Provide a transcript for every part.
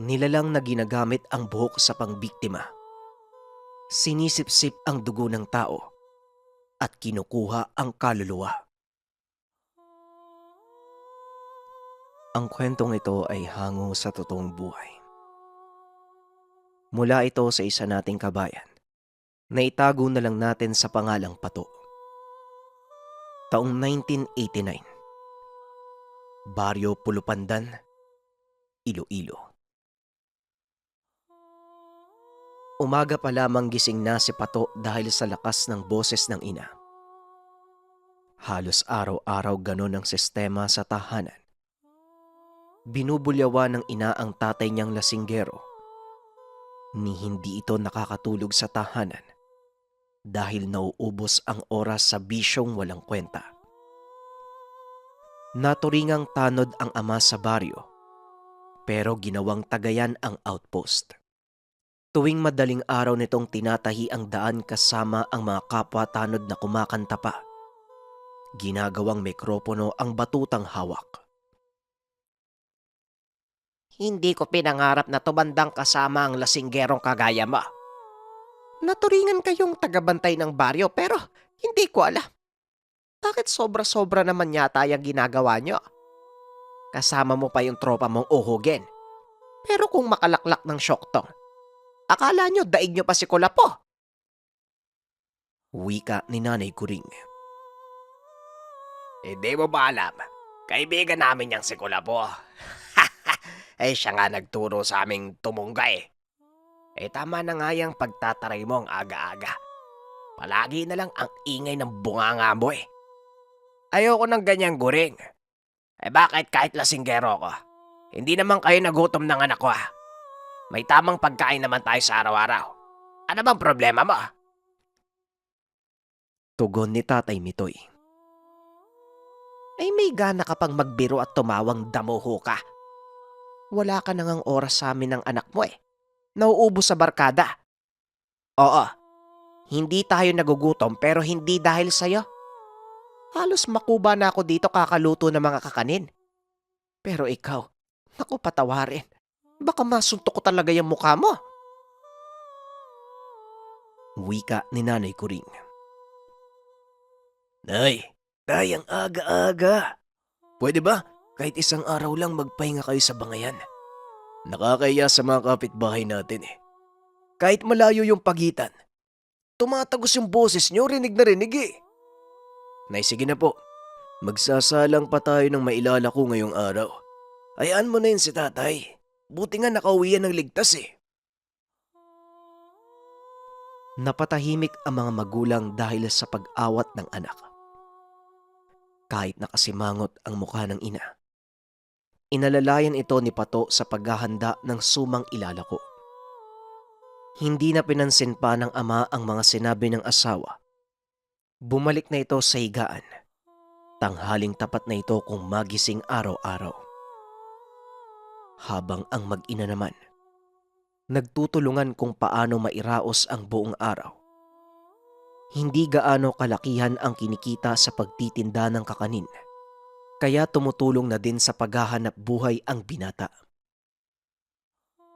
Nilalang na ginagamit ang buhok sa pangbiktima. Sinisipsip ang dugo ng tao at kinukuha ang kaluluwa. Ang kwentong ito ay hango sa totoong buhay. Mula ito sa isa nating kabayan na itago na lang natin sa pangalang Pato. Taong 1989. Baryo Pulupandan, Iloilo. Umaga pa lamang gising na si Pato dahil sa lakas ng boses ng ina. Halos araw-araw ganon ang sistema sa tahanan. Binubulyawan ng ina ang tatay niyang lasinggero. Ni hindi ito nakakatulog sa tahanan dahil nauubos ang oras sa bisyong walang kwenta. Naturingang tanod ang ama sa baryo, pero ginawang tagayan ang outpost. Tuwing madaling araw nitong tinatahi ang daan kasama ang mga kapwa tanod na kumakanta pa. Ginagawang mikropono ang batutang hawak. Hindi ko pinangarap na tumandang kasama ang lasinggerong kagaya mo. Naturingan kayong tagabantay ng baryo pero hindi ko alam. Bakit sobra-sobra naman yata yung ginagawa nyo? Kasama mo pa yung tropa mong uhugin. Pero kung makalaklak ng syoktong, akala nyo daig nyo pa si Kulapo. Wika ni Nanay Kuring. Hindi mo ba alam? Kaibigan namin yang si Kulapo. Eh siya nga nagturo sa aming tumungga eh. Eh tama na nga yung pagtataray mo ang aga-aga. Palagi na lang ang ingay ng bunganga mo eh. Ayoko ng ganyang guring. Eh bakit kahit lasinggero ko? Hindi naman kayo nagutom ng anak ko ah. May tamang pagkain naman tayo sa araw-araw. Ano bang problema mo? Tugon ni Tatay Mitoy. Ay may gana ka pang magbiro at tumawang damuho ka. Wala ka nang oras sa amin ng anak mo eh. Nauubos sa barkada. Oo, hindi tayo nagugutom pero hindi dahil sa'yo. Halos makuba na ako dito kakaluto ng mga kakanin. Pero ikaw, naku patawarin. Baka masuntok ko talaga yung mukha mo. Wika ni Nanay Kuring. Nay, ang aga-aga. Pwede ba? Kahit isang araw lang magpahinga kayo sa bangayan. Nakakaya sa mga kapitbahay natin eh. Kahit malayo yung pagitan, tumatagos yung boses nyo, rinig na rinig eh. Nay, sige na po. Magsasalang pa tayo ng mailalako ngayong araw. Hayaan mo na yun si tatay. Buti nga nakauwi yan ng ligtas eh. Napatahimik ang mga magulang dahil sa pag-awat ng anak. Kahit nakasimangot ang mukha ng ina. Inalalayan ito ni Pato sa paghahanda ng sumang ilalako. Hindi na pinansin pa ng ama ang mga sinabi ng asawa. Bumalik na ito sa higaan. Tanghaling tapat na ito kung magising araw-araw. Habang ang mag-ina naman, nagtutulungan kung paano mairaos ang buong araw. Hindi gaano kalakihan ang kinikita sa pagtitinda ng kakanin. Kaya tumutulong na din sa paghahanap buhay ang binata.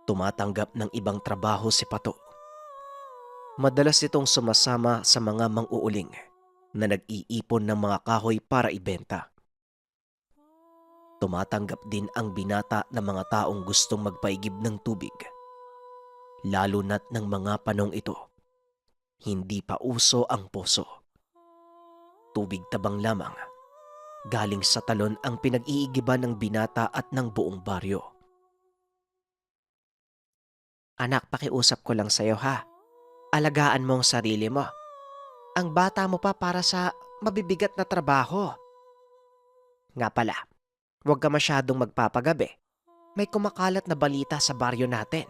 Tumatanggap ng ibang trabaho si Pato. Madalas itong sumasama sa mga mang-uuling na nag-iipon ng mga kahoy para ibenta. Tumatanggap din ang binata ng mga taong gustong magpaigib ng tubig. Lalo na't ng mga panong ito, hindi pa uso ang poso. Tubig tabang lamang. Galing sa talon ang pinag-iigiban ng binata at ng buong baryo. Anak, pakiusap ko lang sa'yo ha. Alagaan mo ang sarili mo. Ang bata mo pa para sa mabibigat na trabaho. Nga pala, huwag ka masyadong magpapagabi. May kumakalat na balita sa baryo natin.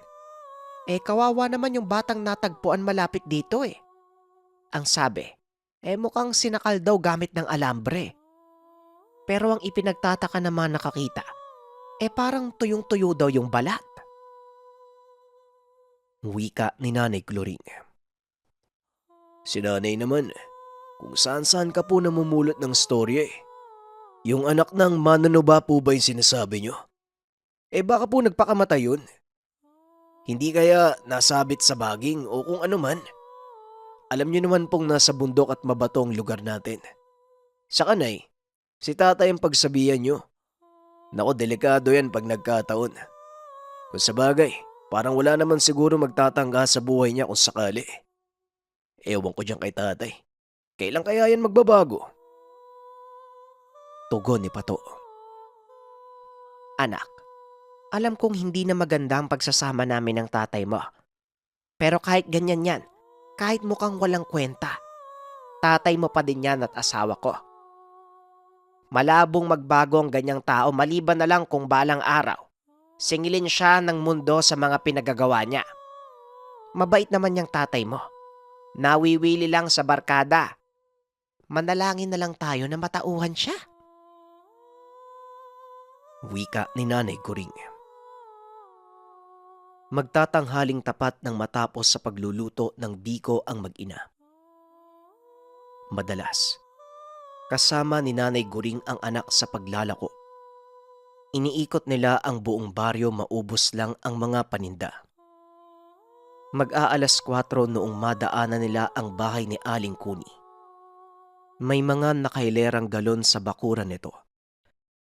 Eh kawawa naman yung batang natagpuan malapit dito eh. Ang sabi, mukhang sinakal daw gamit ng alambre. Pero ang ipinagtataka ng mga nakakita, parang tuyong-tuyo daw yung balat. Wika ni Nanay Gloring. Si nanay naman, kung saan-saan ka po namumulot ng storya eh. Yung anak ng mananoba po ba yung sinasabi nyo? Baka po nagpakamatay yun. Hindi kaya nasabit sa baging o kung ano man. Alam niyo naman pong nasa bundok at mabato ang lugar natin. Sa kanay, si tatay ang pagsabihan niyo. Naku, delikado yan pag nagkataon. Kung sa bagay, parang wala naman siguro magtatangga sa buhay niya kung sakali. Ewan ko dyan kay tatay. Kailan kaya yan magbabago? Tugon ni Pato. Anak, alam kong hindi na maganda ang pagsasama namin ng tatay mo. Pero kahit ganyan yan, kahit mukhang walang kwenta, tatay mo pa din yan at asawa ko. Malabong magbago ang ganyang tao maliban na lang kung balang araw. Singilin siya ng mundo sa mga pinagagawa niya. Mabait naman niyang tatay mo. Nawiwili lang sa barkada. Manalangin na lang tayo na matauhan siya. Wika ni Nanay Guring. Magtatanghaling tapat ng matapos sa pagluluto ng biko ang mag-ina. Madalas, kasama ni Nanay Guring ang anak sa paglalako. Iniikot nila ang buong baryo maubos lang ang mga paninda. Mag-aalas 4 noong madaanan nila ang bahay ni Aling Kuni. May mga nakailerang galon sa bakuran nito.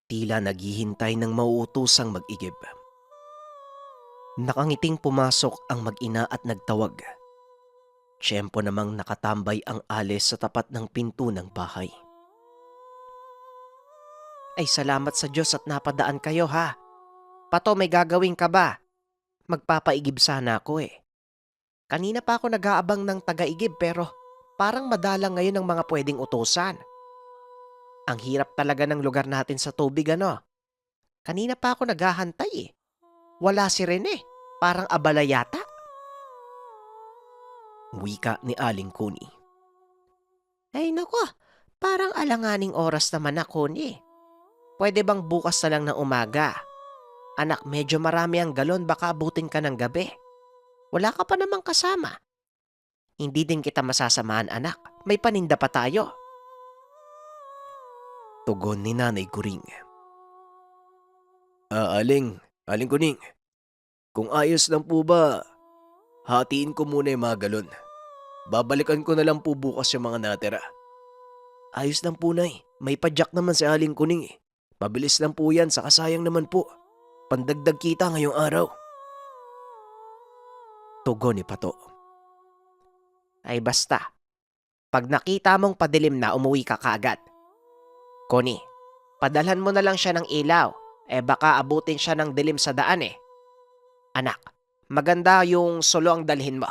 Tila naghihintay ng mauutusang mag-igib. Nakangiting pumasok ang mag-ina at nagtawag. Tiyempo namang nakatambay ang alis sa tapat ng pinto ng bahay. Ay salamat sa Diyos at napadaan kayo ha. Pato, may gagawin ka ba? Magpapaigib sana ako eh. Kanina pa ako nag-aabang ng taga-igib pero parang madalang ngayon ang mga pwedeng utusan. Ang hirap talaga ng lugar natin sa tubig ano. Kanina pa ako naghahantay eh. Wala si Rene. Parang abala yata. Wika ni Aling Kuni. Ay nako, parang alanganing oras naman ako ni. Pwede bang bukas na lang ng umaga? Anak, medyo marami ang galon, baka abutin ka ng gabi. Wala ka pa namang kasama. Hindi din kita masasamahan anak, may paninda pa tayo. Tugon ni Nanay Guring. Aling Kuning, kung ayos lang po ba, hatiin ko muna yung mga galon. Babalikan ko na lang po bukas yung mga natira. Ayos lang po nay, may padyak naman si Aling Kuning eh. Mabilis lang po yan, saka sayang naman po. Pandagdag kita ngayong araw. Tugon ni Pato. Ay basta, pag nakita mong padilim na umuwi ka kaagad. Koni, padalhan mo na lang siya ng ilaw, baka abutin siya ng dilim sa daan eh. Anak, maganda yung solo ang dalhin mo.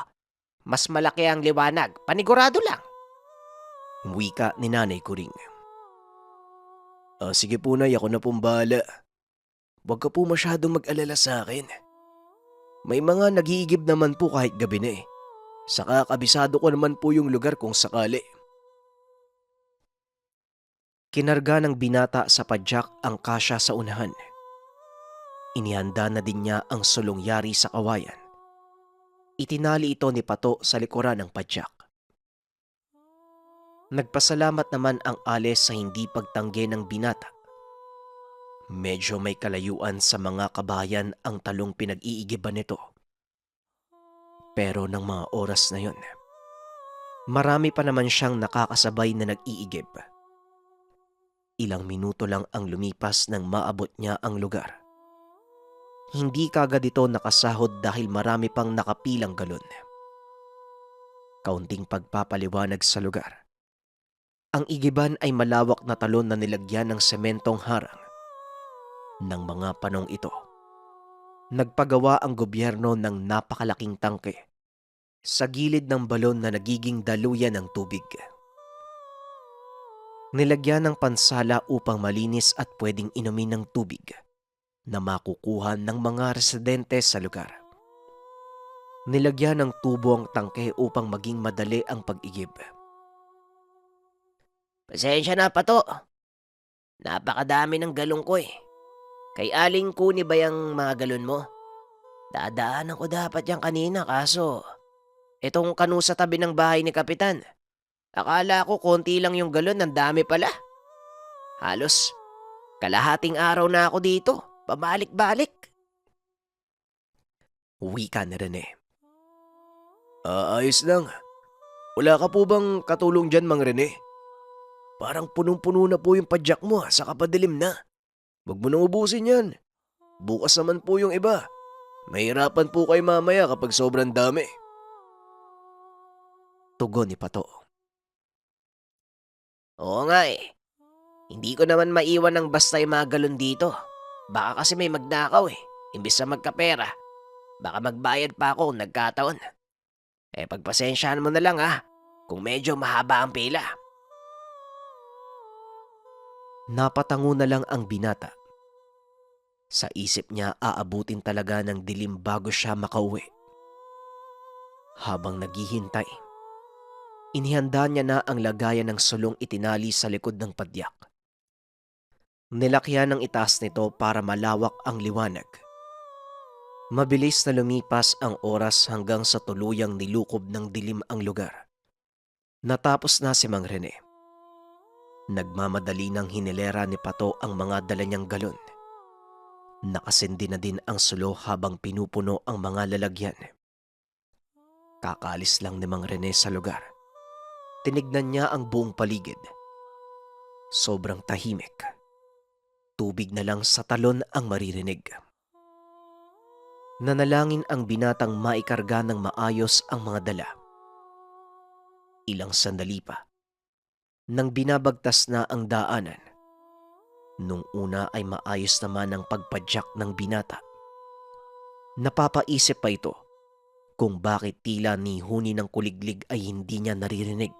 Mas malaki ang liwanag, panigurado lang. Wika ni Nanay Kuring. Sige po nay, ako na pong bahala. Huwag ka po masyadong mag-alala sa akin. May mga nag-iigib naman po kahit gabi na eh. Saka kabisado ko naman po yung lugar kung sakali. Kinarga ng binata sa padyak ang kasya sa unahan. Inihanda na din niya ang sulong yari sa kawayan. Itinali ito ni Pato sa likuran ng padyak. Nagpasalamat naman ang Ales sa hindi pagtanggi ng binata. Medyo may kalayuan sa mga kabayan ang talong pinag-iigiban nito. Pero ng mga oras na yon, marami pa naman siyang nakakasabay na nag-iigib. Ilang minuto lang ang lumipas nang maabot niya ang lugar. Hindi kagad ito nakasahod dahil marami pang nakapilang galon. Kaunting pagpapaliwanag sa lugar. Ang igiban ay malawak na talon na nilagyan ng sementong harang. Nang mga panong ito, nagpagawa ang gobyerno ng napakalaking tangke sa gilid ng balon na nagiging daluyan ng tubig. Nilagyan ng pansala upang malinis at pwedeng inumin ng tubig na makukuha ng mga residente sa lugar. Nilagyan ng tubo ang tangke upang maging madali ang pag-igib. Pasensya na Pato. Napakadami ng galon ko eh. Kay Aling Kuni ba yung mga galon mo? Dadaanan ko dapat yan kanina kaso itong kanu sa tabi ng bahay ni Kapitan. Akala ko konti lang yung galon, ang dami pala. Halos kalahating araw na ako dito, pabalik-balik. Wika ni Rene. Ayos lang. Wala ka po bang katulong dyan, Mang Rene? Parang punong-puno na po yung padyak mo sa kapadilim na. Huwag mo nang ubusin yan. Bukas naman po yung iba. Mahirapan po kayo mamaya kapag sobrang dami. Tugon ni Pato. Oo nga eh. Hindi ko naman maiwan ng basta yung mga galon dito. Baka kasi may magnakaw eh. Imbis na magkapera. Baka magbayad pa ako kung nagkataon. Pagpasensyahan mo na lang kung medyo mahaba ang pila. Napatango na lang ang binata. Sa isip niya aabutin talaga ng dilim bago siya makauwi. Habang naghihintay, inihanda niya na ang lagayan ng sulong itinali sa likod ng padyak. Nilakyan ng itaas nito para malawak ang liwanag. Mabilis na lumipas ang oras hanggang sa tuluyang nilukob ng dilim ang lugar. Natapos na si Mang Rene. Nagmamadali ng hinilera ni Pato ang mga dala niyang galon. Nakasindi na din ang sulo habang pinupuno ang mga lalagyan. Kakaalis lang ni Mang Rene sa lugar. Tinignan niya ang buong paligid. Sobrang tahimik. Tubig na lang sa talon ang maririnig. Nanalangin ang binatang maikarga ng maayos ang mga dala. Ilang sandali pa, nang binabagtas na ang daanan, nung una ay maayos naman ang pagpadyak ng binata. Napapaisip pa ito kung bakit tila ni huni ng kuliglig ay hindi niya naririnig.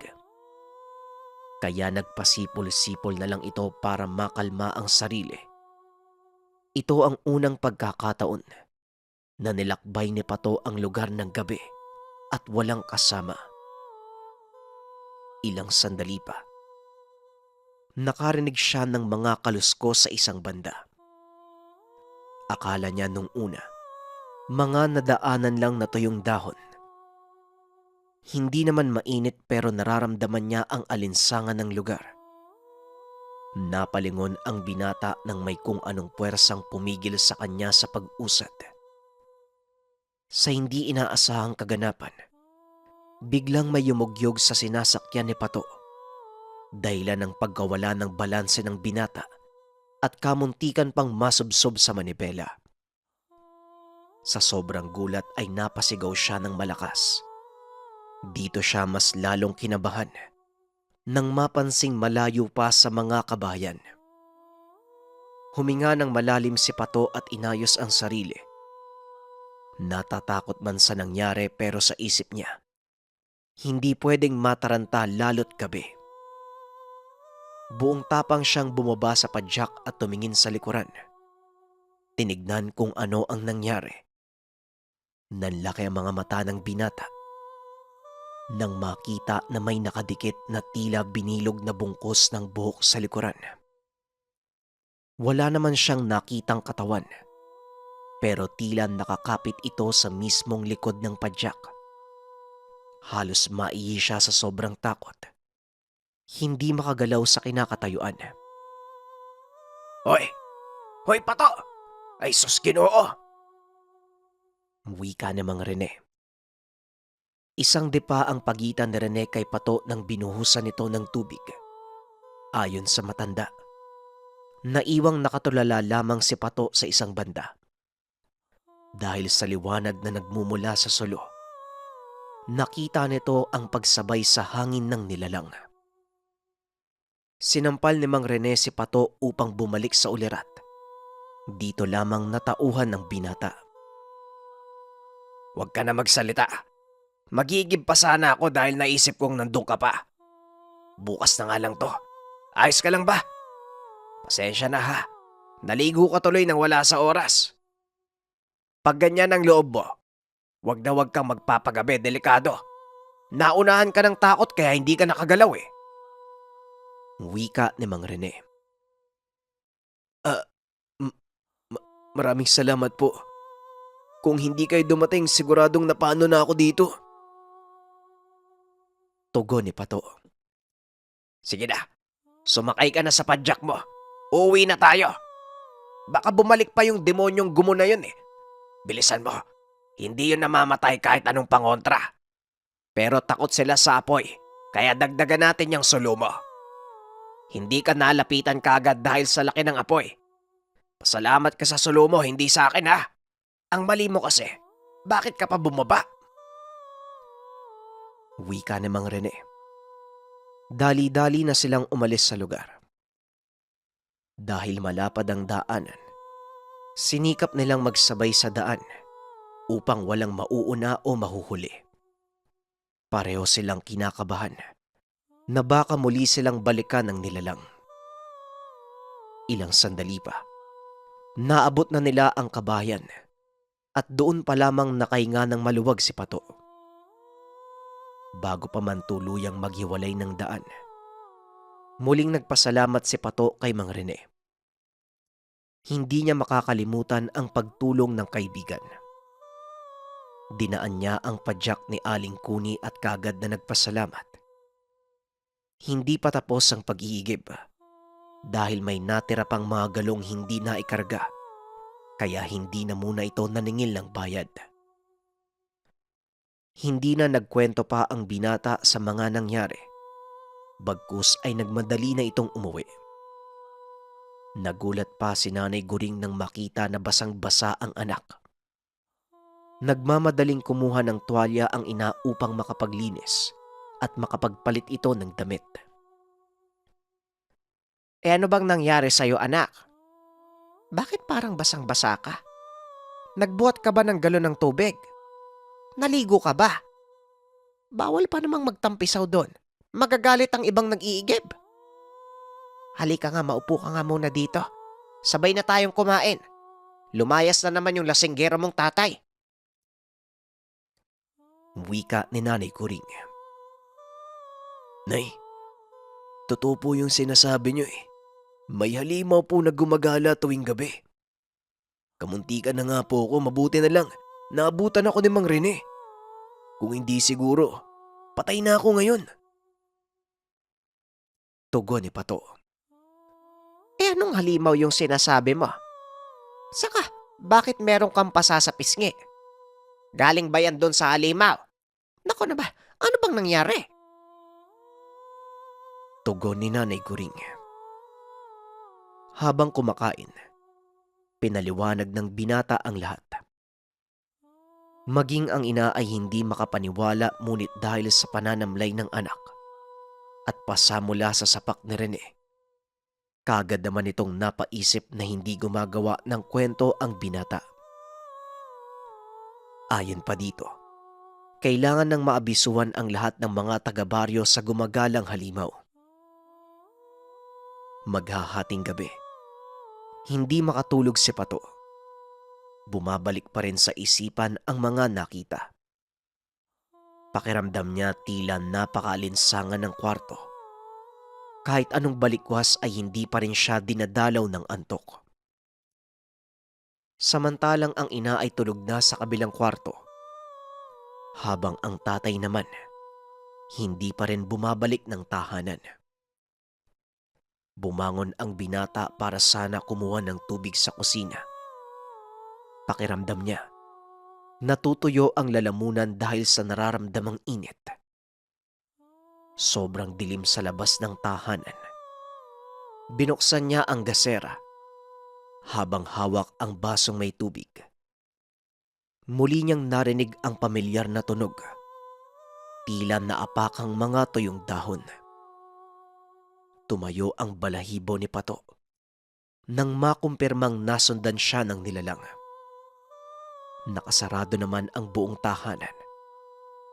Kaya nagpasipol-sipol na lang ito para makalma ang sarili. Ito ang unang pagkakataon na nilakbay ni Pato ang lugar ng gabi at walang kasama. Ilang sandali pa, nakarinig siya ng mga kaluskos sa isang banda. Akala niya nung una, mga nadaanan lang na tuyong dahon. Hindi naman mainit pero nararamdaman niya ang alinsangan ng lugar. Napalingon ang binata nang may kung anong puwersang pumigil sa kanya sa pag-usad. Sa hindi inaasahang kaganapan, biglang may yumugyog sa sinasakyan ni Pato. Dahilan ng pagkawala ng balanse ng binata at kamuntikan pang masubsob sa manibela. Sa sobrang gulat ay napasigaw siya ng malakas. Dito siya mas lalong kinabahan nang mapansing malayo pa sa mga kabayan. Huminga ng malalim si Pato at inayos ang sarili. Natatakot man sa nangyari pero sa isip niya, hindi pwedeng mataranta lalo't gabi. Buong tapang siyang bumaba sa padyak at tumingin sa likuran. Tinignan kung ano ang nangyari. Nanlaki ang mga mata ng binata nang makita na may nakadikit na tila binilog na bungkos ng buhok sa likuran. Wala naman siyang nakitang katawan, pero tila nakakapit ito sa mismong likod ng padyak. Halos maihi siya sa sobrang takot. Hindi makagalaw sa kinakatayuan. Hoy! Hoy, Pato! Ay sus, Ginoo! Wika ni Mang Rene. Isang dipa ang pagitan ni Rene kay Pato nang binuhusan nito ng tubig. Ayon sa matanda, naiwang nakatulala lamang si Pato sa isang banda. Dahil sa liwanag na nagmumula sa sulo, nakita nito ang pagsabay sa hangin ng nilalang. Sinampal ni Mang Rene si Pato upang bumalik sa ulirat. Dito lamang natauhan ng binata. Huwag ka na magsalita. Magigib pa sana ako dahil naisip kong nandun ka pa. Bukas na nga lang to. Ayos ka lang ba? Pasensya na ha. Naligo ka tuloy nang wala sa oras. Pag ganyan ang loob mo, wag na wag kang magpapagabi, delikado. Naunahan ka ng takot kaya hindi ka nakagalaw eh. Wika ni Mang Rene. Maraming salamat po. Kung hindi kayo dumating, siguradong napano na ako dito. Tugon ni Pato. Sige na, sumakay ka na sa padyak mo. Uuwi na tayo. Baka bumalik pa yung demonyong gumo na yun eh. Bilisan mo. Hindi yun namamatay kahit anong pangontra. Pero takot sila sa apoy, kaya dagdagan natin yung sulo mo. Hindi ka nalapitan kaagad dahil sa laki ng apoy. Pasalamat ka sa sulo mo, hindi sa akin ha. Ang mali mo kasi, bakit ka pa bumaba? Wika ni Mang Rene. Dali-dali na silang umalis sa lugar. Dahil malapad ang daanan, sinikap nilang magsabay sa daan upang walang mauuna o mahuhuli. Pareho silang kinakabahan na baka muli silang balikan ng nilalang. Ilang sandali pa, naabot na nila ang kabayan at doon pa lamang nakahinga ng maluwag si Pato. Bago pa man tuluyang maghiwalay ng daan, muling nagpasalamat si Pato kay Mang Rene. Hindi niya makakalimutan ang pagtulong ng kaibigan. Dinaan niya ang padyak ni Aling Kuni at kagad na nagpasalamat. Hindi pa tapos ang pag-iigib dahil may natira pang mga galong hindi naikarga, kaya hindi na muna ito naningil ng bayad. Hindi na nagkwento pa ang binata sa mga nangyari, bagkus ay nagmadali na itong umuwi. Nagulat pa si Nanay Guring nang makita na basang-basa ang anak. Nagmamadaling kumuha ng tuwalya ang ina upang makapaglinis at makapagpalit ito ng damit. Ano bang nangyari sa'yo, anak? Bakit parang basang-basa ka? Nagbuhat ka ba ng galon ng tubig? Naligo ka ba? Bawal pa namang magtampisaw doon. Magagalit ang ibang nag-iigib. Halika nga, maupo ka nga muna dito. Sabay na tayong kumain. Lumayas na naman yung lasinggero mong tatay. Wika ni Nanay Guring. Nay, totoo po yung sinasabi niyo eh. May halimaw po na gumagala tuwing gabi. Kamuntikan na nga po ako, mabuti na lang. Naabutan ako ni Mang Rene. Kung hindi siguro, patay na ako ngayon. Tugon ni Pato. Anong halimaw yung sinasabi mo? Saka, bakit meron kang pasa sa pisngi? Galing ba yan doon sa halimaw? Nako na ba, ano bang nangyari? Tugon ni Nanay Guring. Habang kumakain, pinaliwanag ng binata ang lahat. Maging ang ina ay hindi makapaniwala ngunit dahil sa pananamlay ng anak at pasa mula sa sapak ni Rene. Kagad naman itong napaisip na hindi gumagawa ng kwento ang binata. Ayon pa dito, kailangan ng maabisuhan ang lahat ng mga taga-baryo sa gumagalang halimaw. Maghahating gabi. Hindi makatulog si Pato. Bumabalik pa rin sa isipan ang mga nakita. Pakiramdam niya tila napakaalinsangan ng kwarto. Kahit anong balikwas ay hindi pa rin siya dinadalaw ng antok. Samantalang ang ina ay tulog na sa kabilang kwarto. Habang ang tatay naman, hindi pa rin bumabalik ng tahanan. Bumangon ang binata para sana kumuha ng tubig sa kusina. Pakiramdam niya, natutuyo ang lalamunan dahil sa nararamdamang init. Sobrang dilim sa labas ng tahanan. Binuksan niya ang gasera habang hawak ang basong may tubig. Muli niyang narinig ang pamilyar na tunog. Tila naapakang mga tuyong dahon. Tumayo ang balahibo ni Pato nang makumpirmang nasundan siya ng nilalang. Nakasarado naman ang buong tahanan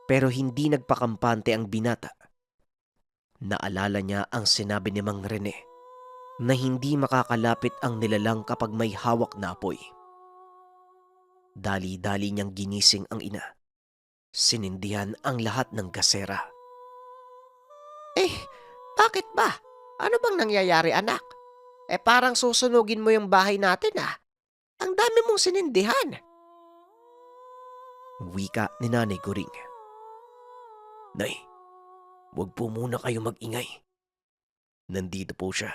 pero hindi nagpakampante ang binata. Naalala niya ang sinabi ni Mang Rene na hindi makakalapit ang nilalang kapag may hawak na apoy. Dali-dali niyang ginising ang ina. Sinindihan ang lahat ng gasera. Bakit ba? Ano bang nangyayari, anak? Parang susunugin mo yung bahay natin ah. Ang dami mong sinindihan. Wika ni Nanay Guring. Nay, wag po muna kayo mag-ingay. Nandito po siya.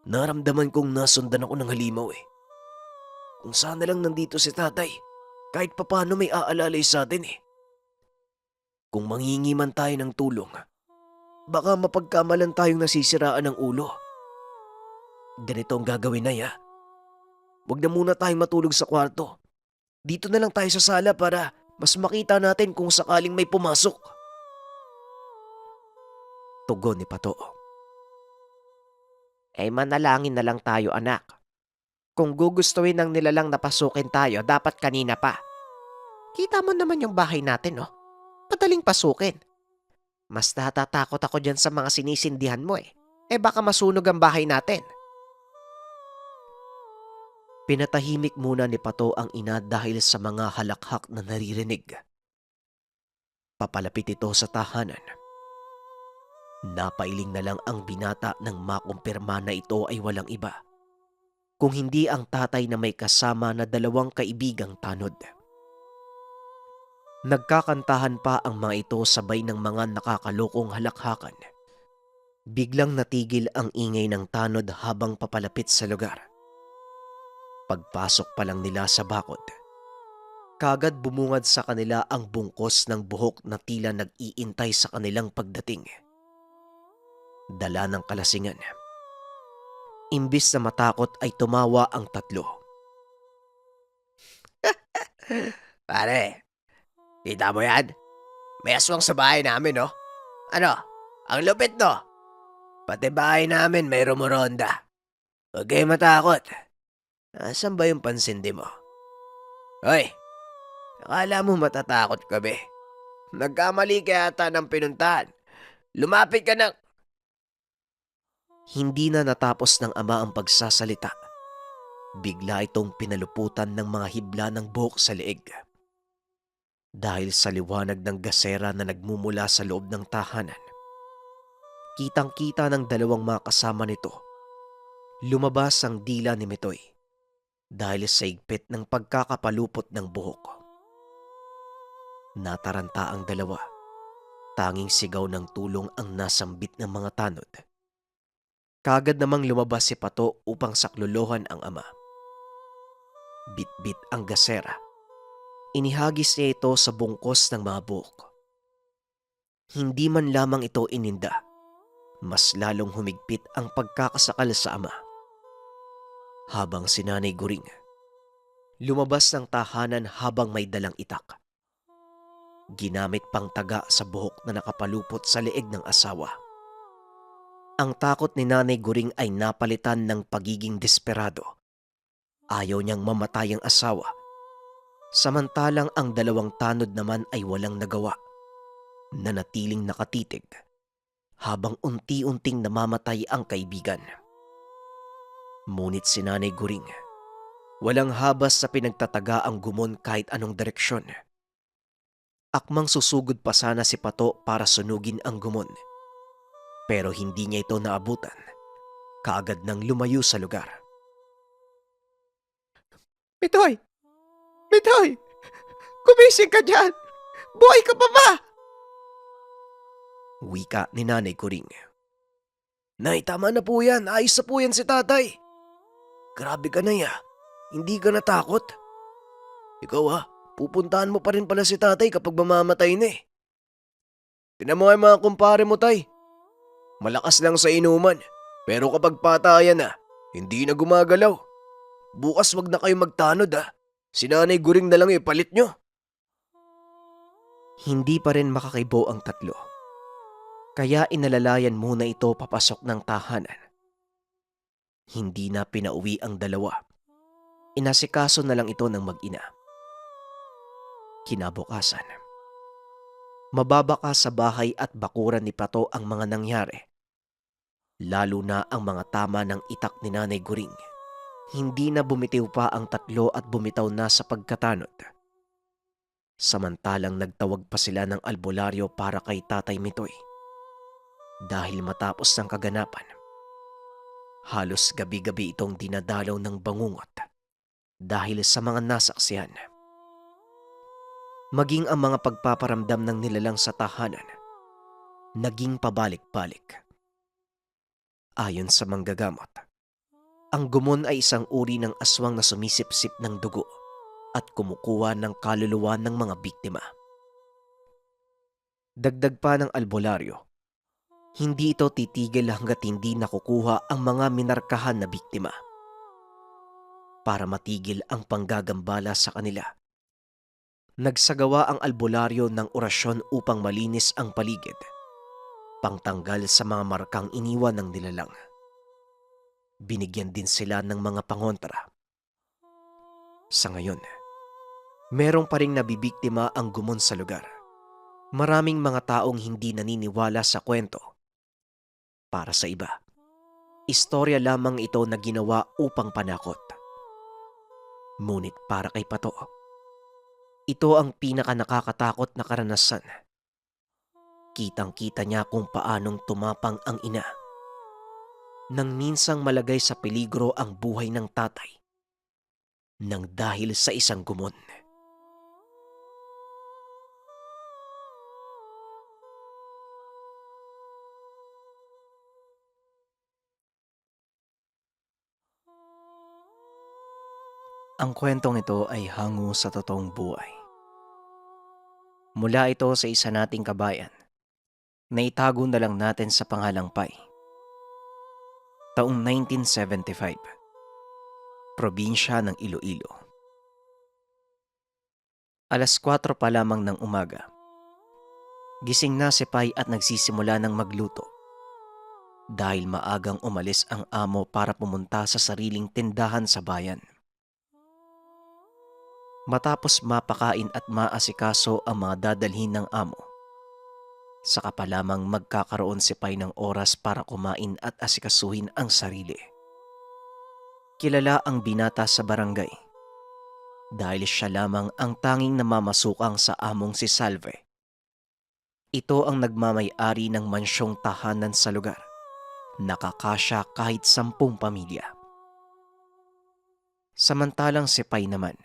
Naramdaman kong nasundan ako ng halimaw eh. Kung sana lang nandito si tatay, Kahit papaano may aalalay sa atin eh. Kung manghingi man tayo ng tulong, baka mapagkamalan tayong nasisiraan ng ulo. Ganito ang gagawin na ya. Huwag na muna tayong matulog sa kwarto. Dito na lang tayo sa sala para mas makita natin kung sakaling may pumasok. Tugon ni Pato. Manalangin na lang tayo, anak. Kung gugustuhin ng nilalang na pasukin tayo, dapat kanina pa. Kita mo naman yung bahay natin, oh. Madaling pasukin. Mas natatakot ako dyan sa mga sinisindihan mo eh. Baka masunog ang bahay natin. Pinatahimik muna ni Pato ang ina dahil sa mga halakhak na naririnig. Papalapit ito sa tahanan. Napailing na lang ang binata nang makumpirma na ito ay walang iba, kung hindi ang tatay na may kasama na 2 kaibigang tanod. Nagkakantahan pa ang mga ito sabay ng mga nakakalokong halakhakan. Biglang natigil ang ingay ng tanod habang papalapit sa lugar. Pagpasok pa lang nila sa bakod, kagad bumungad sa kanila ang bungkos ng buhok na tila nag-iintay sa kanilang pagdating. Dala ng kalasingan. Imbis na matakot ay tumawa ang tatlo. Pare, kita mo yan? May aswang sa bahay namin, no? Ano? Ang lupit, no? Pati bahay namin may rumuronda. Huwag kayo matakot. Asan ba yung pansindi mo? Hoy, akala mo matatakot kami? Nagkamali ka yata ng pinuntahan. Lumapit ka ng... Hindi na natapos ng ama ang pagsasalita. Bigla itong pinaluputan ng mga hibla ng buhok sa leeg. Dahil sa liwanag ng gasera na nagmumula sa loob ng tahanan, kitang-kita ng 2 mga kasama nito. Lumabas ang dila ni Metoy dahil sa higpit ng pagkakapalupot ng buhok. Nataranta ang 2. Tanging sigaw ng tulong ang nasambit ng mga tanod. Kagad namang lumabas si Pato upang saklolohan ang ama. Bit-bit ang gasera. Inihagis niya ito sa bungkos ng mga buhok. Hindi man lamang ito ininda, mas lalong humigpit ang pagkakasakal sa ama. Habang si Nanay Guring lumabas ng tahanan habang may dalang itak. Ginamit pang taga sa buhok na nakapalupot sa leeg ng asawa. Ang takot ni Nanay Guring ay napalitan ng pagiging desperado. Ayaw niyang mamatay ang asawa. Samantalang ang 2 tanod naman ay walang nagawa. Nanatiling nakatitig habang unti-unting namamatay ang kaibigan. Ngunit si Nanay Guring, walang habas sa pinagtataga ang gumon kahit anong direksyon. Akmang susugod pa sana si Pato para sunugin ang gumon. Pero hindi niya ito naabutan. Kaagad nang lumayo sa lugar. Metoy! Metoy! Gumising ka dyan! Buhay ka pa ba? Wika ni Nanay Guring. Nay, tama na po yan. Ayos na po yan si tatay. Grabe ka na ya. Hindi ka natakot. Ikaw pupuntahan mo pa rin pala si tatay kapag mamamatay na eh. Tinan mo ay mga kumpare mo, tay. Malakas lang sa inuman, pero kapag patayan na, hindi na gumagalaw. Bukas wag na kayo magtanod Si Nanay Guring na lang ipalit nyo. Hindi pa rin makakibo ang tatlo. Kaya inalalayan muna ito papasok ng tahanan. Hindi na pinauwi ang 2. Inasikaso na lang ito ng mag-ina. Kinabukasan, mababaka sa bahay at bakuran ni Pato ang mga nangyari. Lalo na ang mga tama ng itak ni Nanay Guring. Hindi na bumitiw pa ang 3 at bumitaw na sa pagkatanod. Samantalang nagtawag pa sila ng albularyo para kay Tatay Mitoy. Dahil matapos ng kaganapan, halos gabi-gabi itong dinadalaw ng bangungot dahil sa mga nasaksihan. Maging ang mga pagpaparamdam ng nilalang sa tahanan, naging pabalik-balik. Ayon sa manggagamot, ang gumon ay isang uri ng aswang na sumisipsip ng dugo. at kumukuha ng kaluluwa ng mga biktima. Dagdag pa ng albularyo, hindi ito titigil hanggat hindi nakukuha ang mga minarkahan na biktima. Para matigil ang panggagambala sa kanila, nagsagawa ang albularyo ng orasyon upang malinis ang paligid, pangtanggal sa mga markang iniwan ng nilalang. Binigyan din sila ng mga pangontra. Sa ngayon, merong pa ring nabibiktima ang gumon sa lugar. Maraming mga taong hindi naniniwala sa kwento. Para sa iba, istorya lamang ito na ginawa upang panakot. Ngunit para kay Pato, ito ang pinaka nakakatakot na karanasan. Kitang-kita niya kung paanong tumapang ang ina nang minsang malagay sa peligro ang buhay ng tatay nang dahil sa isang gumon. Ang kwentong ito ay hango sa totoong buhay. Mula ito sa isa nating kabayan na itago na lang natin sa pangalang Pai. Taong 1975, probinsya ng Iloilo. Alas 4 pa lamang ng umaga, gising na si Pai at nagsisimula ng magluto. Dahil maagang umalis ang amo para pumunta sa sariling tindahan sa bayan. Matapos mapakain at maasikaso ang mga dadalhin ng amo, saka pa lamang magkakaroon si Pai ng oras para kumain at asikasuhin ang sarili. Kilala ang binata sa barangay dahil siya lamang ang tanging namamasukang sa among si Salve. Ito ang nagmamay-ari ng mansyong tahanan sa lugar. Nakakasya kahit 10 pamilya. Samantalang si Pai naman,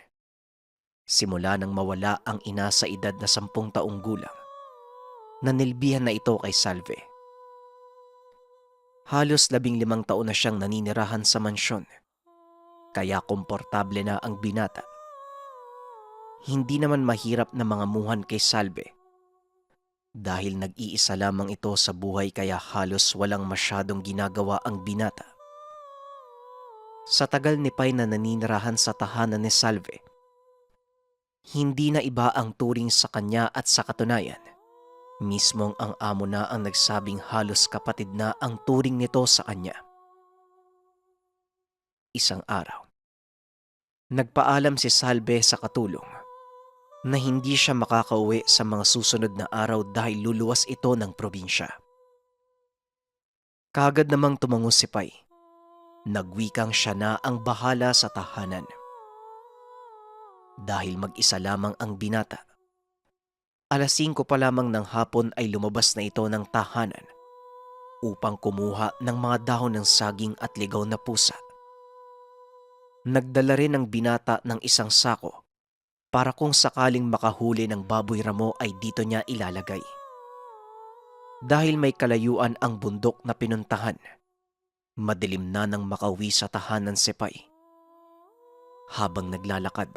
simula nang mawala ang ina sa edad na 10 taong gulang, nanilbihan na ito kay Salve. Halos 15 taon na siyang naninirahan sa mansyon, kaya komportable na ang binata. Hindi naman mahirap na mangamuhan kay Salve dahil nag-iisa lamang ito sa buhay kaya halos walang masyadong ginagawa ang binata. Sa tagal ni Pai na naninirahan sa tahanan ni Salve, hindi na iba ang turing sa kanya at sa katunayan, mismong ang amo na ang nagsabing halos kapatid na ang turing nito sa kanya. Isang araw, nagpaalam si Salve sa katulong na hindi siya makakauwi sa mga susunod na araw dahil luluwas ito ng probinsya. Kaagad namang tumango si Pai. Nagwikang siya na ang bahala sa tahanan. Dahil mag-isa lamang ang binata, alas 5 pa lamang ng hapon ay lumabas na ito ng tahanan upang kumuha ng mga dahon ng saging at ligaw na pusa. Nagdala rin ang binata ng isang sako para kung sakaling makahuli ng baboy ramo ay dito niya ilalagay. Dahil may kalayuan ang bundok na pinuntahan, madilim na nang makauwi sa tahanan si Pai. Habang naglalakad,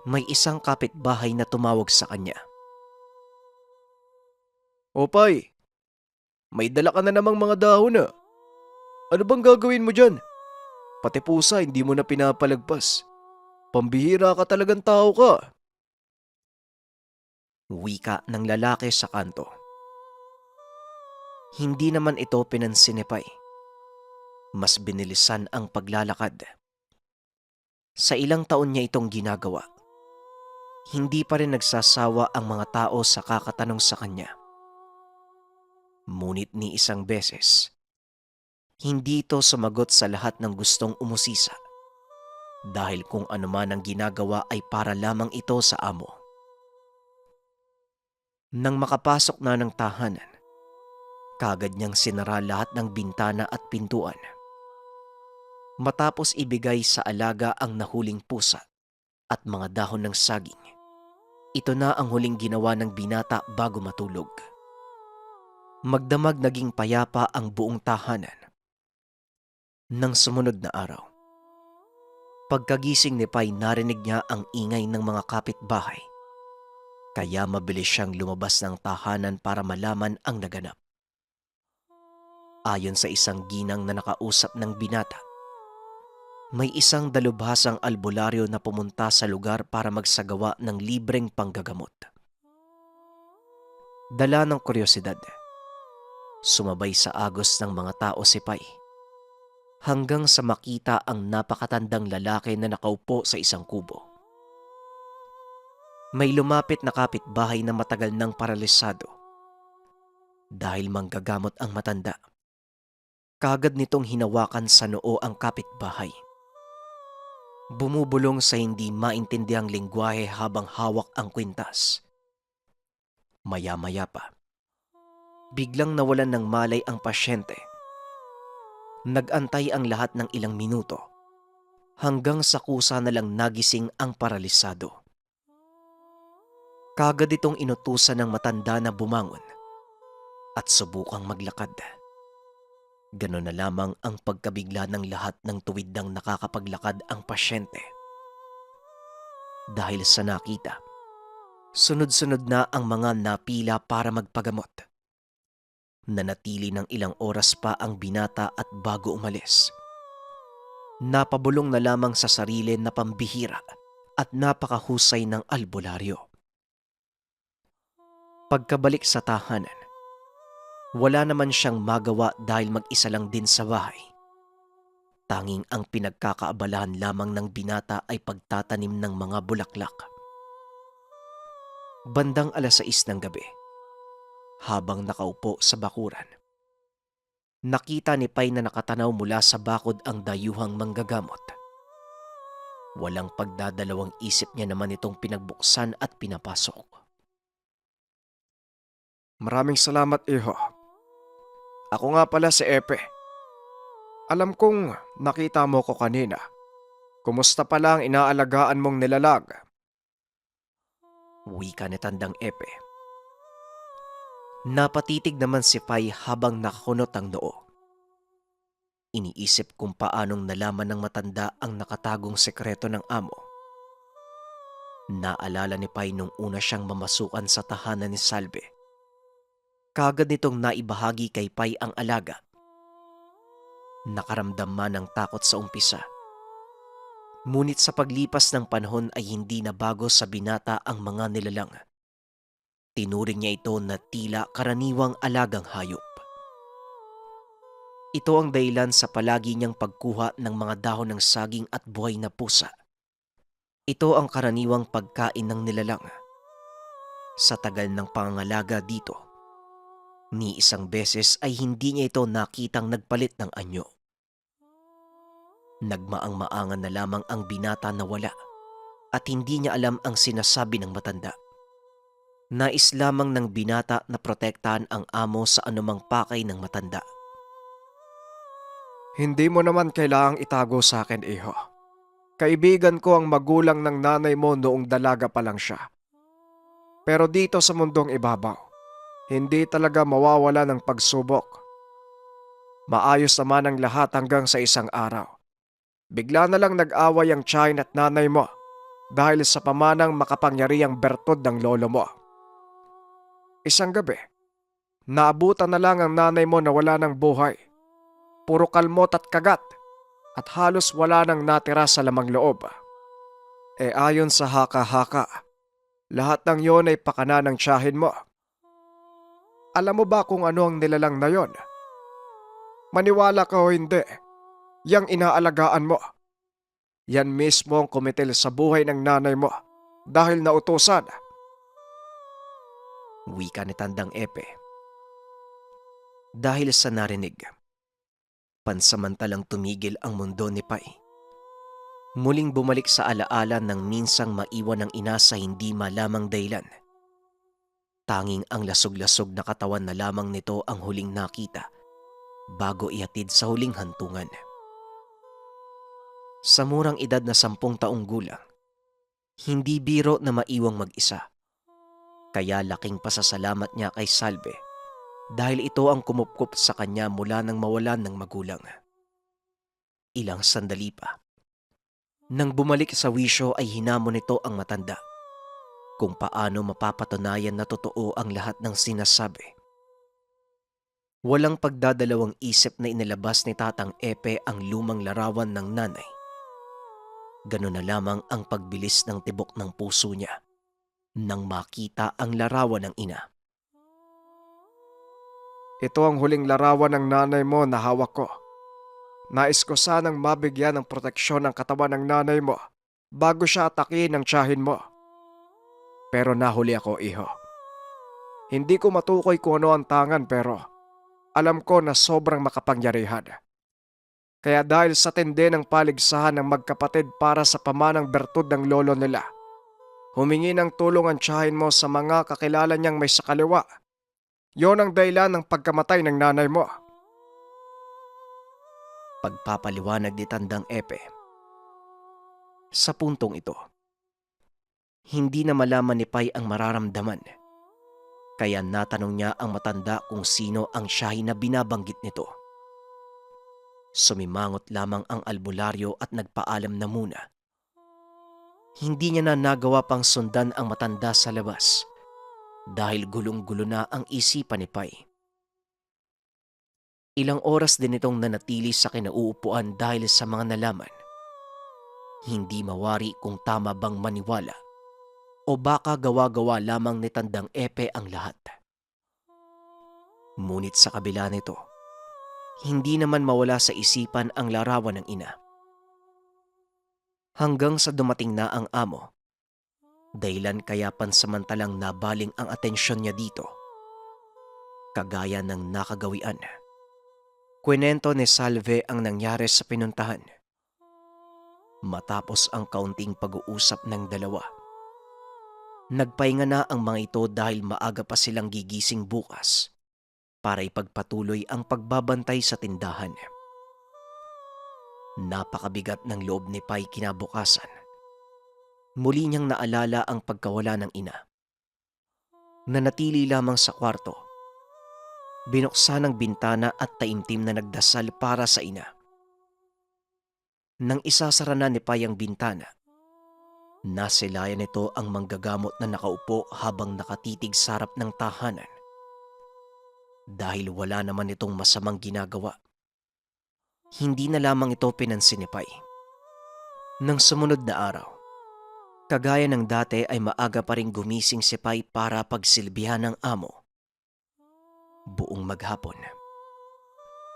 may isang kapitbahay na tumawag sa kanya. O Pai, may dala ka na namang mga dahon na. Ano bang gagawin mo dyan? Pati pusa hindi mo na pinapalagpas. Pambihira ka talagang tao ka. Wika ng lalaki sa kanto. Hindi naman ito pinansin ni Pai. Mas binilisan ang paglalakad. Sa ilang taon niya itong ginagawa, hindi pa rin nagsasawa ang mga tao sa kakatanong sa kanya. Ngunit ni isang beses, hindi ito sumagot sa lahat ng gustong umusisa dahil kung ano man ang ginagawa ay para lamang ito sa amo. Nang makapasok na ng tahanan, kagad niyang sinara lahat ng bintana at pintuan. Matapos ibigay sa alaga ang nahuling pusa at mga dahon ng saging, ito na ang huling ginawa ng binata bago matulog. Magdamag naging payapa ang buong tahanan. Nang sumunod na araw, Pagkagising ni Pai, narinig niya ang ingay ng mga kapitbahay. Kaya mabilis siyang lumabas ng tahanan para malaman ang naganap. Ayon sa isang ginang na nakausap ng binata, may isang dalubhasang albularyo na pumunta sa lugar para magsagawa ng libreng panggagamot. Dala ng kuryosidad, sumabay sa agos ng mga tao si Pai, hanggang sa makita ang napakatandang lalaki na nakaupo sa isang kubo. May lumapit na kapitbahay na matagal nang paralisado. Dahil manggagamot ang matanda, kagad nitong hinawakan sa noo ang kapitbahay. Bumubulong sa hindi maintindihang lengguwahe habang hawak ang kwintas. Maya-maya pa, biglang nawalan ng malay ang pasyente. Nagantay ang lahat ng ilang minuto hanggang sa kusa na lang nagising ang paralisado. Kagad itong inutusan ng matanda na bumangon at subukang maglakad. Ganon na lamang ang pagkabigla ng lahat ng tuwidang nakakapaglakad ang pasyente. Dahil sa nakita, sunod-sunod na ang mga napila para magpagamot. Nanatili ng ilang oras pa ang binata at bago umalis, napabulong na lamang sa sarili na pambihira at napakahusay ng albularyo. Pagkabalik sa tahanan, wala naman siyang magawa dahil mag-isa lang din sa bahay. Tanging ang pinagkakaabalahan lamang ng binata ay pagtatanim ng mga bulaklak. Bandang 6:00 ng gabi, habang nakaupo sa bakuran, nakita ni Pai na nakatanaw mula sa bakod ang dayuhang manggagamot. Walang pagdadalawang isip niya naman itong pinagbuksan at pinapasok. Maraming salamat, iho. Ako nga pala si Epe. Alam kong nakita mo ko kanina. Kumusta pala ang inaalagaan mong nilalag? Wika ni Tandang Epe. Napatitig naman si Pai habang nakakunot ang noo. Iniisip kung paanong nalaman ng matanda ang nakatagong sekreto ng amo. Naalala ni Pai nung una siyang mamasukan sa tahanan ni Salve. Kagad nitong naibahagi kay Pai ang alaga. Nakaramdam man ng takot sa umpisa. Ngunit sa paglipas ng panahon ay hindi na bago sa binata ang mga nilalang. Tinuring niya ito na tila karaniwang alagang hayop. Ito ang dahilan sa palagi niyang pagkuha ng mga dahon ng saging at buhay na pusa. Ito ang karaniwang pagkain ng nilalang. Sa tagal ng pangangalaga dito, ni isang beses ay hindi niya ito nakitang nagpalit ng anyo. Nagmaang-maangan na lamang ang binata na wala at hindi niya alam ang sinasabi ng matanda. Nais lamang ng binata na protektahan ang amo sa anumang pakay ng matanda. Hindi mo naman kailangang itago sa akin, iho. Kaibigan ko ang magulang ng nanay mo noong dalaga pa lang siya. Pero dito sa mundong ibabaw, hindi talaga mawawala ng pagsubok. Maayos naman ang lahat hanggang sa isang araw. Bigla na lang nag-away ang tiyahin at nanay mo dahil sa pamanang makapangyarihang bertod ng lolo mo. Isang gabi, naabutan na lang ang nanay mo na wala ng buhay. Puro kalmot at kagat at halos wala nang natira sa lamang loob. Ayon sa haka-haka, lahat ng yon ay pakana ng tiyahin mo. Alam mo ba kung ano ang nilalang na yon? Maniwala ka o hindi, yang inaalagaan mo. Yan mismo ang kumitil sa buhay ng nanay mo dahil nautusan. Wika ni Tandang Epe. Dahil sa narinig, pansamantalang tumigil ang mundo ni Pai. Muling bumalik sa alaala ng minsang maiwan ng ina sa hindi malamang dahilan. Tanging ang lasog-lasog na katawan na lamang nito ang huling nakita bago ihatid sa huling hantungan. Sa murang edad na 10 taong gulang, hindi biro na maiwang mag-isa. Kaya laking pasasalamat niya kay Salve dahil ito ang kumupkup sa kanya mula nang mawalan ng magulang. Ilang sandali pa, Nang bumalik sa wisyo ay hinamon nito ang matanda kung paano mapapatunayan na totoo ang lahat ng sinasabi. Walang pagdadalawang isip na inilabas ni Tatang Epe ang lumang larawan ng nanay. Ganun na lamang ang pagbilis ng tibok ng puso niya nang makita ang larawan ng ina. Ito ang huling larawan ng nanay mo na hawak ko. Nais ko sanang mabigyan ng proteksyon ang katawan ng nanay mo bago siya atakin ng tiyahin mo. Pero nahuli ako, iho. Hindi ko matukoy kung ano ang tangan pero alam ko na sobrang makapangyarihan. Kaya dahil sa tindi ng paligsahan ng magkapatid para sa pamanang bertud ng lolo nila, humingi ng tulong ang tiyahin mo sa mga kakilala niyang may sakaliwa. Yon ang dahilan ng pagkamatay ng nanay mo. Pagpapaliwanag ni Tandang Epe. Sa puntong ito, hindi na malaman ni Pai ang mararamdaman. Kaya natanong niya ang matanda kung sino ang tiyahin na binabanggit nito. Sumimangot lamang ang albularyo at nagpaalam na muna. Hindi niya na nagawa pang sundan ang matanda sa labas dahil gulong-gulo na ang isipan ni Pai. Ilang oras din itong nanatili sa kinauupuan dahil sa mga nalaman. Hindi mawari kung tama bang maniwala o baka gawa-gawa lamang ni Tandang Epe ang lahat. Ngunit sa kabila nito, hindi naman mawala sa isipan ang larawan ng ina. Hanggang sa dumating na ang amo, dahilan kaya pansamantalang nabaling ang atensyon niya dito. Kagaya ng nakagawian. Kwento ni Salve ang nangyari sa pinuntahan. Matapos ang kaunting pag-uusap ng dalawa, nagpahinga na ang mga ito dahil maaga pa silang gigising bukas para ipagpatuloy ang pagbabantay sa tindahan. Napakabigat ng loob ni Pai kinabukasan. Muli niyang naalala ang pagkawala ng ina. Nanatili lamang sa kwarto. Binuksan ang bintana at taimtim na nagdasal para sa ina. Nang isasara na ni Pai ang bintana, nasilayan nito ang manggagamot na nakaupo habang nakatitig sa harap ng tahanan. Dahil wala naman itong masamang ginagawa, hindi na lamang ito pinansin ni Pai. Nang sumunod na araw, kagaya ng dati ay maaga pa rin gumising si Pai para pagsilbihan ng amo. Buong maghapon.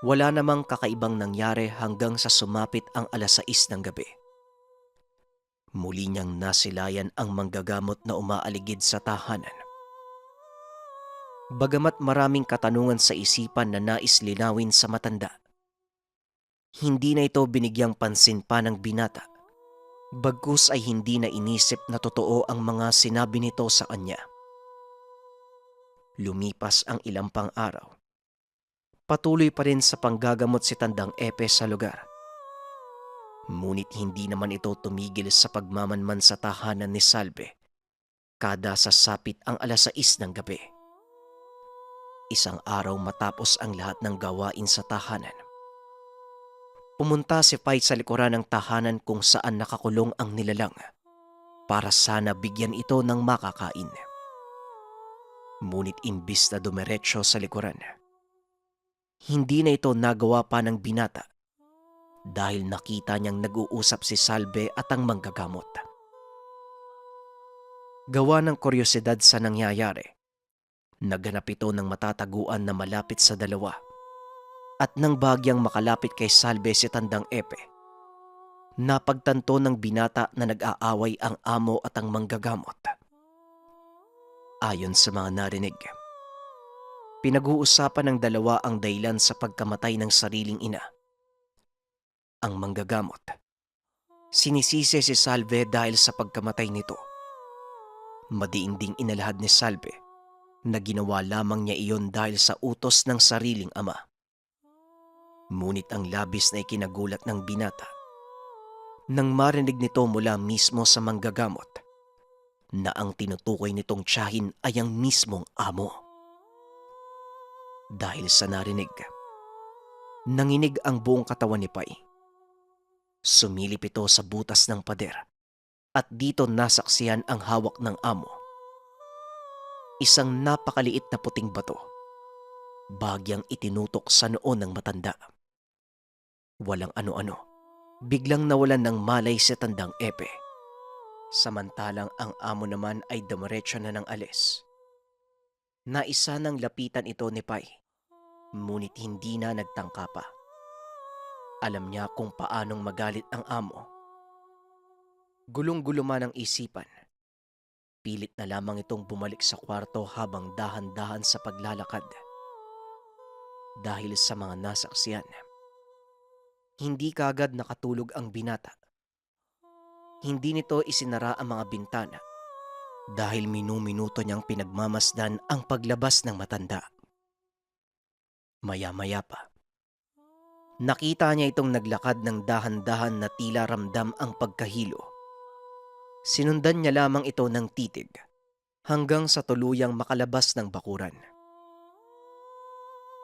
Wala namang kakaibang nangyari hanggang sa sumapit ang 6:00 ng gabi. Muli niyang nasilayan ang manggagamot na umaaligid sa tahanan. Bagamat maraming katanungan sa isipan na nais linawin sa matanda, hindi na ito binigyang pansin pa ng binata. Bagkus ay hindi na inisip na totoo ang mga sinabi nito sa kanya. Lumipas ang ilang pang araw. Patuloy pa rin sa panggagamot si Tandang Epe sa lugar. Ngunit hindi naman ito tumigil sa pagmamanman sa tahanan ni Salve kada sasapit ang 6:00 ng gabi. Isang araw matapos ang lahat ng gawain sa tahanan, pumunta si Pai sa likuran ng tahanan kung saan nakakulong ang nilalang para sana bigyan ito ng makakain. Ngunit imbis na dumiretso sa likuran, hindi na ito nagawa pa ng binata dahil nakita niyang nag-uusap si Salve at ang manggagamot. Gawa ng kuryosidad sa nangyayari, naghanap ito ng matataguan na malapit sa dalawa. At nang bagyang makalapit kay Salve si Tandang Epe, napagtanto ng binata na nag-aaway ang amo at ang manggagamot. Ayon sa mga narinig, pinag-uusapan ng dalawa ang dahilan sa pagkamatay ng sariling ina. Ang manggagamot, sinisisi si Salve dahil sa pagkamatay nito. Madiinding inalahad ni Salve na ginawa lamang niya iyon dahil sa utos ng sariling ama. Ngunit ang labis na ikinagulat ng binata nang marinig nito mula mismo sa manggagamot na ang tinutukoy nitong tiyahin ay ang mismong amo. Dahil sa narinig, nanginig ang buong katawan ni Pai. Sumilip ito sa butas ng pader at dito nasaksihan ang hawak ng amo. Isang napakaliit na puting bato, bagyang itinutok sa noo ng matanda. Walang ano-ano, biglang nawalan ng malay si Tandang Epe. Samantalang ang amo naman ay dumiretso na ng alis. Naisa nang lapitan ito ni Pai, ngunit hindi na nagtangka pa. Alam niya kung paanong magalit ang amo. Gulong-gulo man ang isipan. Pilit na lamang itong bumalik sa kwarto habang dahan-dahan sa paglalakad. Dahil sa mga nasaksiyan, hindi kaagad nakatulog ang binata. Hindi nito isinara ang mga bintana dahil minu-minuto niyang pinagmamasdan ang paglabas ng matanda. Maya-maya pa, nakita niya itong naglakad ng dahan-dahan na tila ramdam ang pagkahilo. Sinundan niya lamang ito ng titig hanggang sa tuluyang makalabas ng bakuran.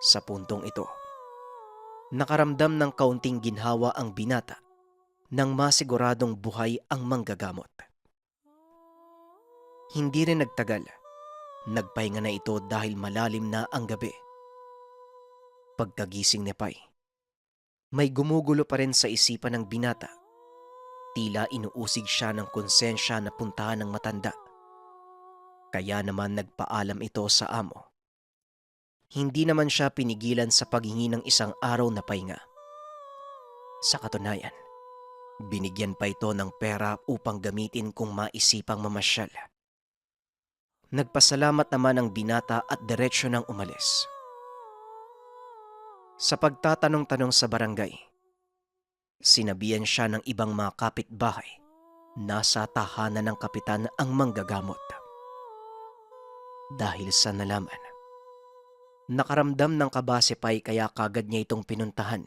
Sa puntong ito, nakaramdam ng kaunting ginhawa ang binata nang masiguradong buhay ang manggagamot. Hindi rin nagtagal, nagpahinga na ito dahil malalim na ang gabi. Pagkagising ni Pai, may gumugulo pa rin sa isipan ng binata. Tila inuusig siya ng konsensya na puntahan ng matanda. Kaya naman nagpaalam ito sa amo. Hindi naman siya pinigilan sa paghingi ng isang araw na pahinga. Sa katunayan, binigyan pa ito ng pera upang gamitin kung maisipang mamasyal. Nagpasalamat naman ang binata at diretsyo nang umalis. Sa pagtatanong-tanong sa barangay, sinabihan siya ng ibang mga kapitbahay nasa tahanan ng kapitan ang manggagamot. Dahil sa nalaman, nakaramdam ng kaba si Pai kaya kagad niya itong pinuntahan.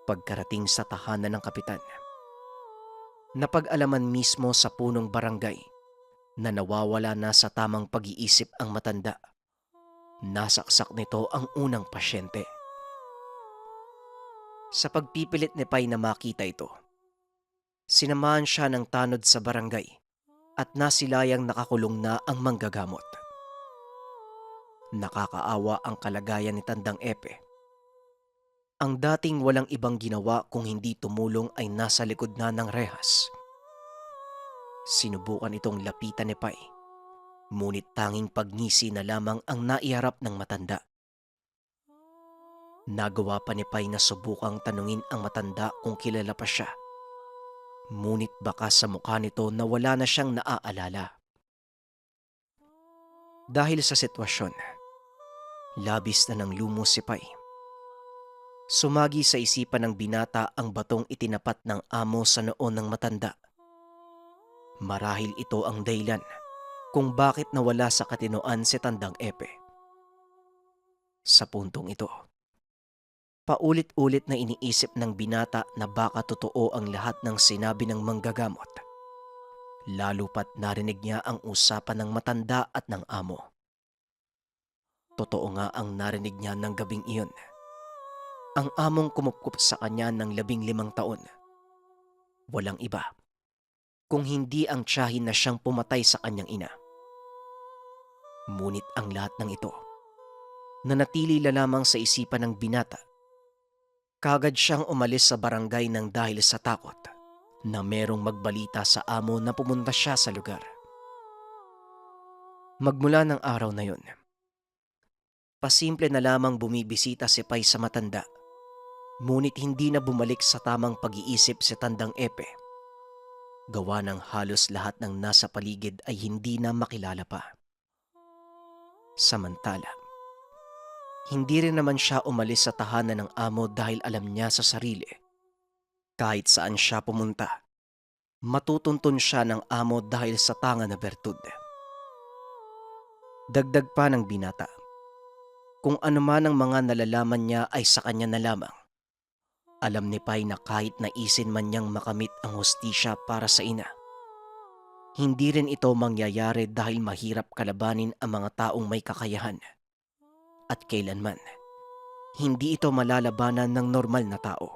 Pagkarating sa tahanan ng kapitan, napag-alaman mismo sa punong barangay na nawawala na sa tamang pag-iisip ang matanda. Nasaksak nito ang unang pasyente. Sa pagpipilit ni Pai na makita ito, sinamahan siya ng tanod sa barangay at nasilayang nakakulong na ang manggagamot. Nakakaawa ang kalagayan ni Tandang Epe. Ang dating walang ibang ginawa kung hindi tumulong ay nasa likod na ng rehas. Sinubukan itong lapitan ni Pai, ngunit tanging pagngisi na lamang ang naiharap ng matanda. Nagawa pa ni Pai na subukang tanungin ang matanda kung kilala pa siya. Ngunit baka sa mukha nito na wala na siyang naaalala. Dahil sa sitwasyon, labis na ng lumo si Pai. Sumagi sa isipan ng binata ang batong itinapat ng amo sa noo ng matanda. Marahil ito ang dahilan kung bakit nawala sa katinoan si Tandang Epe. Sa puntong ito, paulit-ulit na iniisip ng binata na baka totoo ang lahat ng sinabi ng manggagamot. Lalo pat narinig niya ang usapan ng matanda at ng amo. Totoo nga ang narinig niya ng gabing iyon. Ang among kumupkup sa kanya ng 15 taon. Walang iba kung hindi ang tiyahin na siyang pumatay sa kanyang ina. Ngunit ang lahat ng ito, nanatili lamang sa isipan ng binata. Kagad siyang umalis sa barangay ng dahil sa takot na merong magbalita sa amo na pumunta siya sa lugar. Magmula ng araw na yun, pasimple na lamang bumibisita si Pai sa matanda. Ngunit hindi na bumalik sa tamang pag-iisip si Tandang Epe. Gawa ng halos lahat ng nasa paligid ay hindi na makilala pa. Samantala, hindi rin naman siya umalis sa tahanan ng amo dahil alam niya sa sarili. Kahit saan siya pumunta, matutuntun siya ng amo dahil sa tanga na bertud. Dagdag pa ng binata, kung ano man ang mga nalalaman niya ay sa kanya na lamang. Alam ni Pai na kahit naisin man niyang makamit ang hustisya para sa ina, hindi rin ito mangyayari dahil mahirap kalabanin ang mga taong may kakayahan. At kailanman, hindi ito malalabanan ng normal na tao.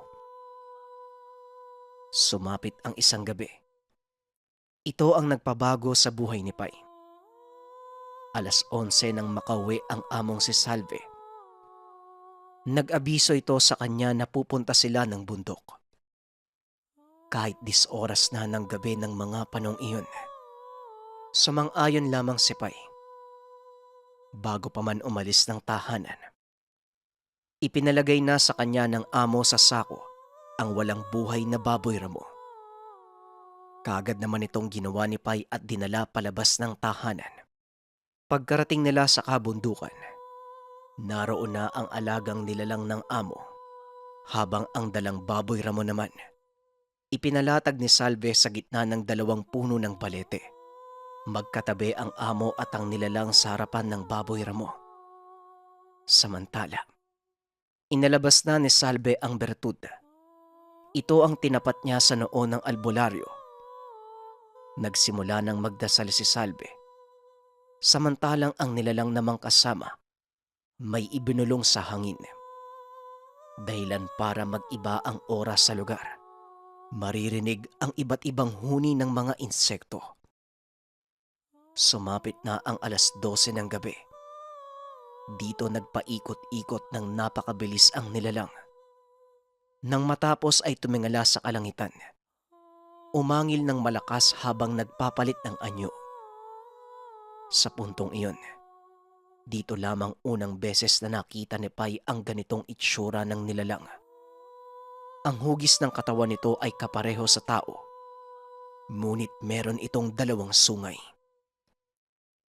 Sumapit ang isang gabi. Ito ang nagpabago sa buhay ni Pai. 11:00 nang makauwi ang among si Salve. Nag-abiso ito sa kanya na pupunta sila ng bundok. Kahit 10 oras na ng gabi ng mga panong iyon, sumang-ayon lamang si Pai. Bago pa man umalis ng tahanan, ipinalagay na sa kanya ng amo sa sako ang walang buhay na baboy ramo. Kaagad naman itong ginawa ni Pai at dinala palabas ng tahanan. Pagkarating nila sa kabundukan, naroon na ang alagang nilalang ng amo, habang ang dalang baboy ramo naman ipinalatag ni Salve sa gitna ng 2 puno ng balete. Magkatabi ang amo at ang nilalang sa harapan ng baboy ramo. Samantala, inalabas na ni Salve ang bertud. Ito ang tinapat niya sa noo ng albularyo. Nagsimula ng magdasal si Salve. Samantalang ang nilalang namang kasama may ibinulong sa hangin. Dahilan para mag-iba ang oras sa lugar. Maririnig ang iba't ibang huni ng mga insekto. Sumapit na ang 12:00 ng gabi. Dito nagpaikot-ikot ng napakabilis ang nilalang. Nang matapos ay tumingala sa kalangitan. Umangil ng malakas habang nagpapalit ng anyo. Sa puntong iyon, dito lamang unang beses na nakita ni Pai ang ganitong itsura ng nilalang. Ang hugis ng katawan nito ay kapareho sa tao, ngunit meron itong 2 sungay.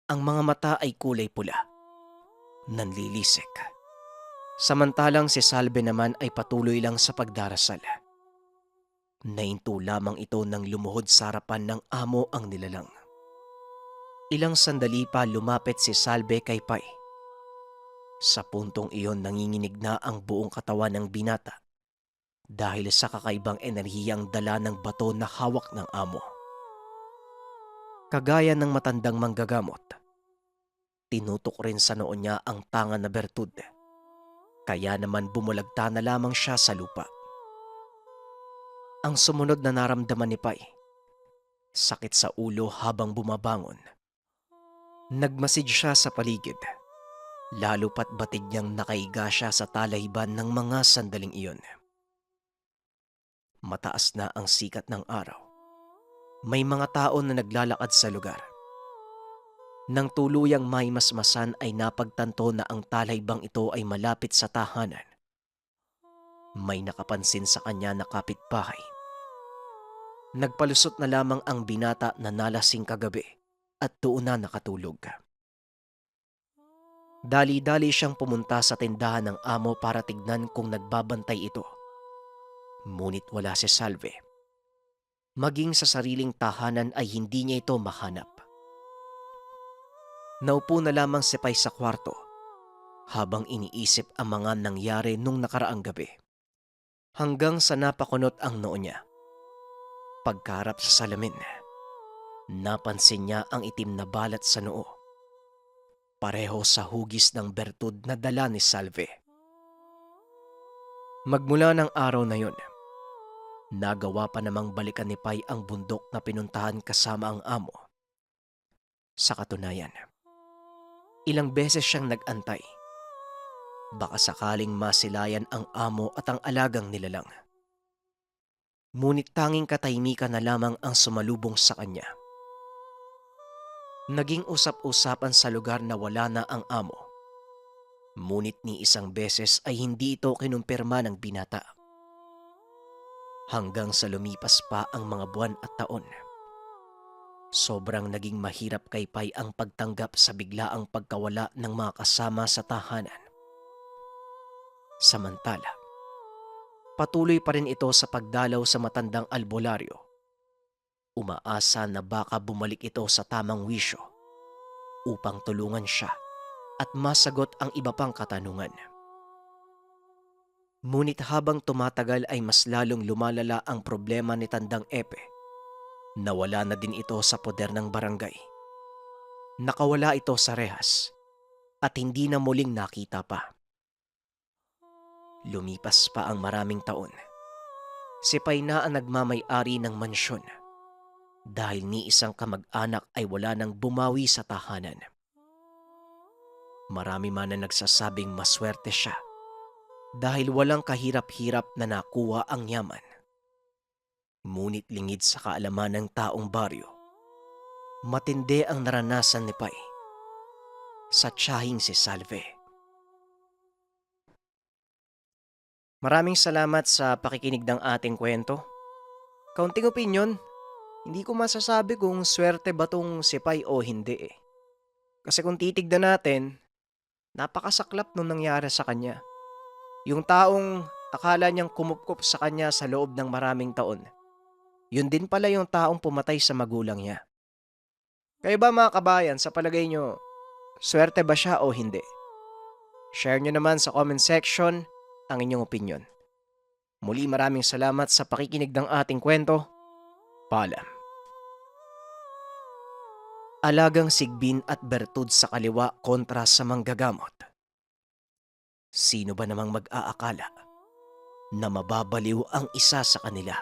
Ang mga mata ay kulay pula, nanlilisik. Samantalang si Salve naman ay patuloy lang sa pagdarasal. Nahinto lamang ito nang lumuhod sa harapan ng amo ang nilalang. Ilang sandali pa lumapit si Salve kay Pai. Sa puntong iyon nanginginig na ang buong katawan ng binata dahil sa kakaibang enerhiyang dala ng bato na hawak ng amo. Kagaya ng matandang manggagamot, tinutok rin sa noo niya ang tanga na bertud. Kaya naman bumulagta na lamang siya sa lupa. Ang sumunod na naramdaman ni Pai, sakit sa ulo habang bumabangon. Nagmasid siya sa paligid, lalo pat batid niyang nakaiga siya sa talayban ng mga sandaling iyon. Mataas na ang sikat ng araw. May mga tao na naglalakad sa lugar. Nang tuluyang may masmasan ay napagtanto na ang talaybang ito ay malapit sa tahanan. May nakapansin sa kanya na kapitbahay. Nagpalusot na lamang ang binata na nalasing kagabi at doon na nakatulog. Dali-dali siyang pumunta sa tindahan ng amo para tignan kung nagbabantay ito. Ngunit wala si Salve. Maging sa sariling tahanan ay hindi niya ito mahanap. Naupo na lamang si Pai sa kwarto habang iniisip ang mga nangyari nung nakaraang gabi. Hanggang sa napakunot ang noo niya. Pagkaharap sa salamin, napansin niya ang itim na balat sa noo. Pareho sa hugis ng bertud na dala ni Salve. Magmula ng araw na yon, nagawa pa namang balikan ni Pai ang bundok na pinuntahan kasama ang amo. Sa katunayan, ilang beses siyang nag-antay. Baka sakaling masilayan ang amo at ang alagang nilalang. Ngunit tanging katahimikan na lamang ang sumalubong sa kanya. Naging usap-usapan sa lugar na wala na ang amo. Ngunit ni isang beses ay hindi ito kinumpirma ng binata. Hanggang sa lumipas pa ang mga buwan at taon. Sobrang naging mahirap kay Pai ang pagtanggap sa biglaang pagkawala ng mga kasama sa tahanan. Samantala, patuloy pa rin ito sa pagdalaw sa matandang albularyo. Umaasa na baka bumalik ito sa tamang wisyo upang tulungan siya at masagot ang iba pang katanungan. Ngunit habang tumatagal ay mas lalong lumalala ang problema ni Tandang Epe. Nawala na din ito sa poder ng barangay. Nakawala ito sa rehas at hindi na muling nakita pa. Lumipas pa ang maraming taon. Si Pay na ang nagmamay-ari ng mansyon dahil ni isang kamag-anak ay wala nang bumawi sa tahanan. Marami man na nagsasabing maswerte siya dahil walang kahirap-hirap na nakuha ang yaman. Ngunit lingid sa kaalaman ng taong baryo, matindi ang naranasan ni Pay sa tiyahing si Salve. Maraming salamat sa pakikinig ng ating kwento. Kaunting opinyon, hindi ko masasabi kung swerte ba tong si Pay o hindi eh. Kasi kung titignan natin, napakasaklap nung nangyari sa kanya. Yung taong akala niyang kumupkup sa kanya sa loob ng maraming taon, yun din pala yung taong pumatay sa magulang niya. Kayo ba mga kabayan, sa palagay nyo, swerte ba siya o hindi? Share nyo naman sa comment section ang inyong opinion. Muli maraming salamat sa pakikinig ng ating kwento. Paalam. Alagang Sigbin at Bertud sa kaliwa kontra sa manggagamot. Sino ba namang mag-aakala na mababaliw ang isa sa kanila?